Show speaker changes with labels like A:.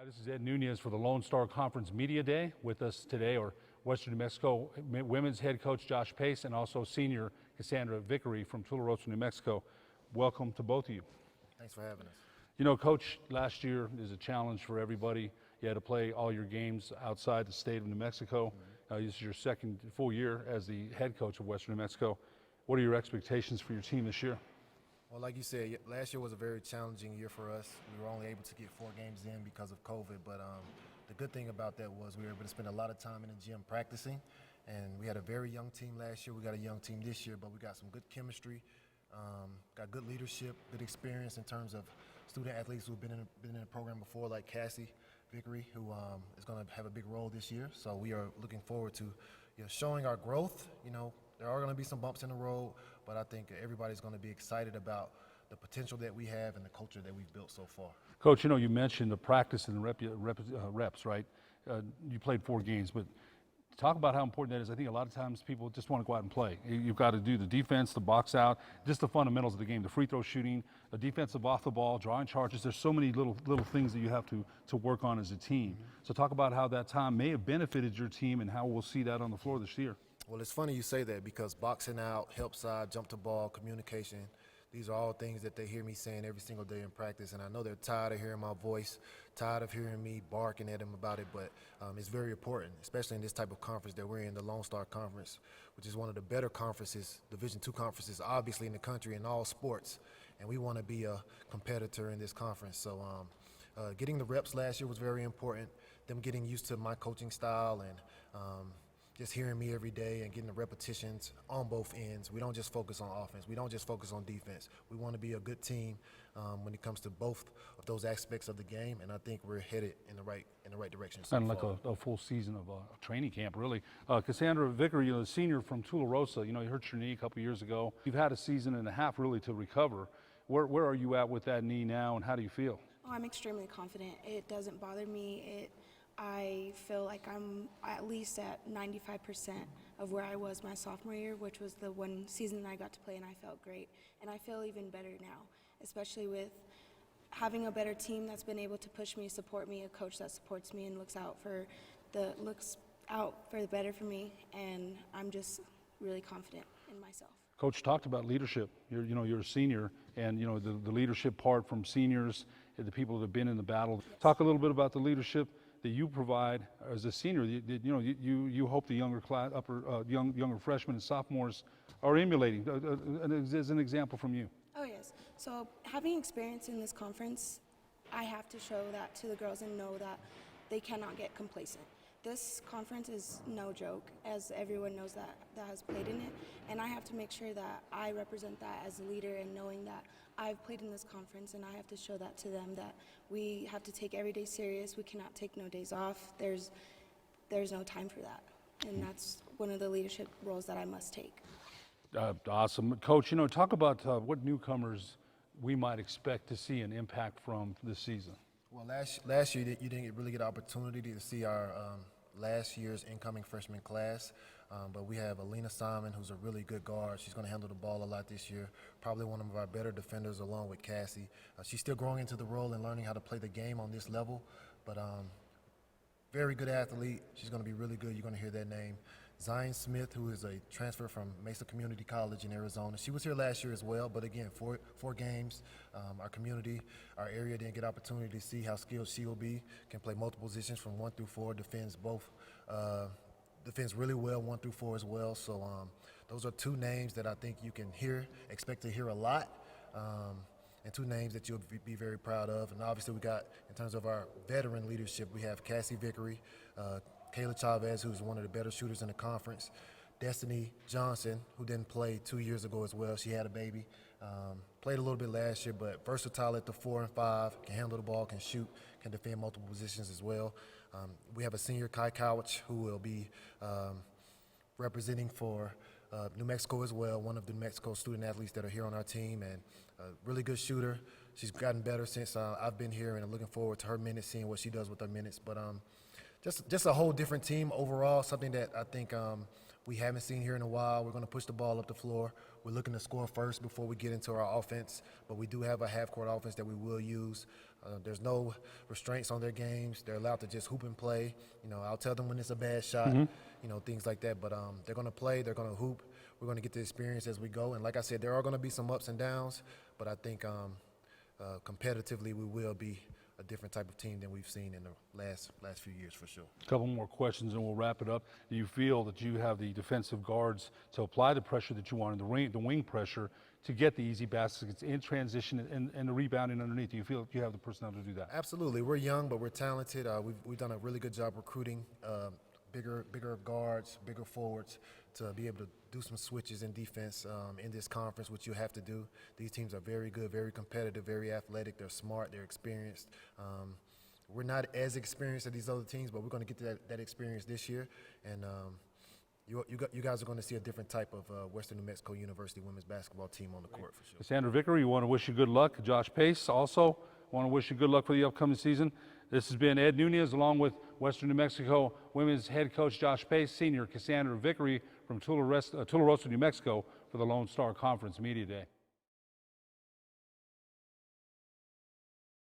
A: Hi, this is Ed Nunez for the Lone Star Conference Media Day. With us today are Western New Mexico women's head coach Josh Pace and also senior Cassandra Vickery from Tularosa, New Mexico. Welcome to both of you.
B: Thanks for having us.
A: You know, Coach, last year is a challenge for everybody. You had to play all your games outside the state of New Mexico. This is your second full year as the head coach of Western New Mexico. What are your expectations for your team this year?
B: Well, like you said, last year was a very challenging year for us. We were only able to get 4 games in because of COVID, but the good thing about that was we were able to spend a lot of time in the gym practicing, and we had a very young team last year. We got a young team this year, but we got some good chemistry, got good leadership, good experience in terms of student athletes who've been in the program before, like Cassie Vickery, who is going to have a big role this year. So we are looking forward to showing our growth. There are going to be some bumps in the road, but I think everybody's going to be excited about the potential that we have and the culture that we've built so far.
A: Coach, you mentioned the practice and reps, right? You played 4 games, but talk about how important that is. I think a lot of times people just want to go out and play. You've got to do the defense, the box out, just the fundamentals of the game, the free throw shooting, the defensive off the ball, drawing charges. There's so many little things that you have to work on as a team. So talk about how that time may have benefited your team and how we'll see that on the floor this year.
B: Well, it's funny you say that because boxing out, help side, jump to ball, communication, these are all things that they hear me saying every single day in practice, and I know they're tired of hearing my voice, tired of hearing me barking at them about it, but it's very important, especially in this type of conference that we're in, the Lone Star Conference, which is one of the better conferences, Division II conferences, obviously in the country in all sports, and we want to be a competitor in this conference. So getting the reps last year was very important, them getting used to my coaching style and just hearing me every day and getting the repetitions on both ends. We don't just focus on offense. We don't just focus on defense. We want to be a good team when it comes to both of those aspects of the game, and I think we're headed in the right direction.
A: Kind of like a full season of training camp, really. Cassandra Vickery, the senior from Tularosa, you hurt your knee a couple years ago. You've had a season and a half really to recover. Where are you at with that knee now, and how do you feel?
C: Oh, I'm extremely confident. It doesn't bother me. I feel like I'm at least at 95% of where I was my sophomore year, which was the one season that I got to play, and I felt great. And I feel even better now, especially with having a better team that's been able to push me, support me, a coach that supports me and looks out for the better for me, and I'm just really confident in myself.
A: Coach talked about leadership. You're a senior, and the leadership part from seniors, the people that have been in the battle. Yes. Talk a little bit about the leadership that you provide as a senior. You hope the younger class, younger freshmen and sophomores are emulating. As an example from you.
C: Oh yes. So having experience in this conference, I have to show that to the girls and know that they cannot get complacent. This conference is no joke, as everyone knows that has played in it, and I have to make sure that I represent that as a leader and knowing that I've played in this conference, and I have to show that to them that we have to take every day serious. We cannot take no days off. There's no time for that, and that's one of the leadership roles that I must take.
A: Awesome. Coach, talk about what newcomers we might expect to see an impact from this season.
B: Well, last year you didn't really get an opportunity to see our last year's incoming freshman class, but we have Alina Simon, who's a really good guard. She's going to handle the ball a lot this year, probably one of our better defenders along with Cassie. She's still growing into the role and learning how to play the game on this level, but very good athlete. She's going to be really good. You're going to hear that name. Zion Smith, who is a transfer from Mesa Community College in Arizona. She was here last year as well, but again, four games. Our community, our area didn't get opportunity to see how skilled she will be. Can play multiple positions from 1 through 4, defends really well, 1 through 4 as well. So those are 2 names that I think you can expect to hear a lot, and 2 names that you'll be very proud of. And obviously we got, in terms of our veteran leadership, we have Cassie Vickery, Kowich, who's one of the better shooters in the conference. Destiny Johnson, who didn't play 2 years ago as well. She had a baby. Played a little bit last year, but versatile at the 4 and 5, can handle the ball, can shoot, can defend multiple positions as well. We have a senior, Kowich, who will be representing for New Mexico as well, one of the New Mexico student athletes that are here on our team, and a really good shooter. She's gotten better since I've been here, and I'm looking forward to her minutes, seeing what she does with her minutes. But just a whole different team overall, something that I think we haven't seen here in a while. We're going to push the ball up the floor. we're looking to score first before we get into our offense, but we do have a half-court offense that we will use. There's no restraints on their games. They're allowed to just hoop and play. I'll tell them when it's a bad shot, things like that. But they're going to play. They're going to hoop. We're going to get the experience as we go. And like I said, there are going to be some ups and downs, but I think competitively we will be a different type of team than we've seen in the last few years for sure.
A: A couple more questions and we'll wrap it up. Do you feel that you have the defensive guards to apply the pressure that you want, the wing pressure, to get the easy baskets in transition and the rebounding underneath? Do you feel you have the personnel to do that?
B: Absolutely. We're young, but we're talented. We've done a really good job recruiting bigger guards, bigger forwards to be able to do some switches in defense in this conference, which you have to do. These teams are very good, very competitive, very athletic. They're smart, they're experienced. We're not as experienced as these other teams, but we're going to get that experience this year. And you guys are going to see a different type of Western New Mexico University women's basketball team on the court for sure.
A: Cassandra Vickery, we want to wish you good luck. Josh Pace also want to wish you good luck for the upcoming season. This has been Ed Nunez along with Western New Mexico women's head coach Josh Pace, senior Cassandra Vickery from Tularosa, New Mexico for the Lone Star Conference Media Day.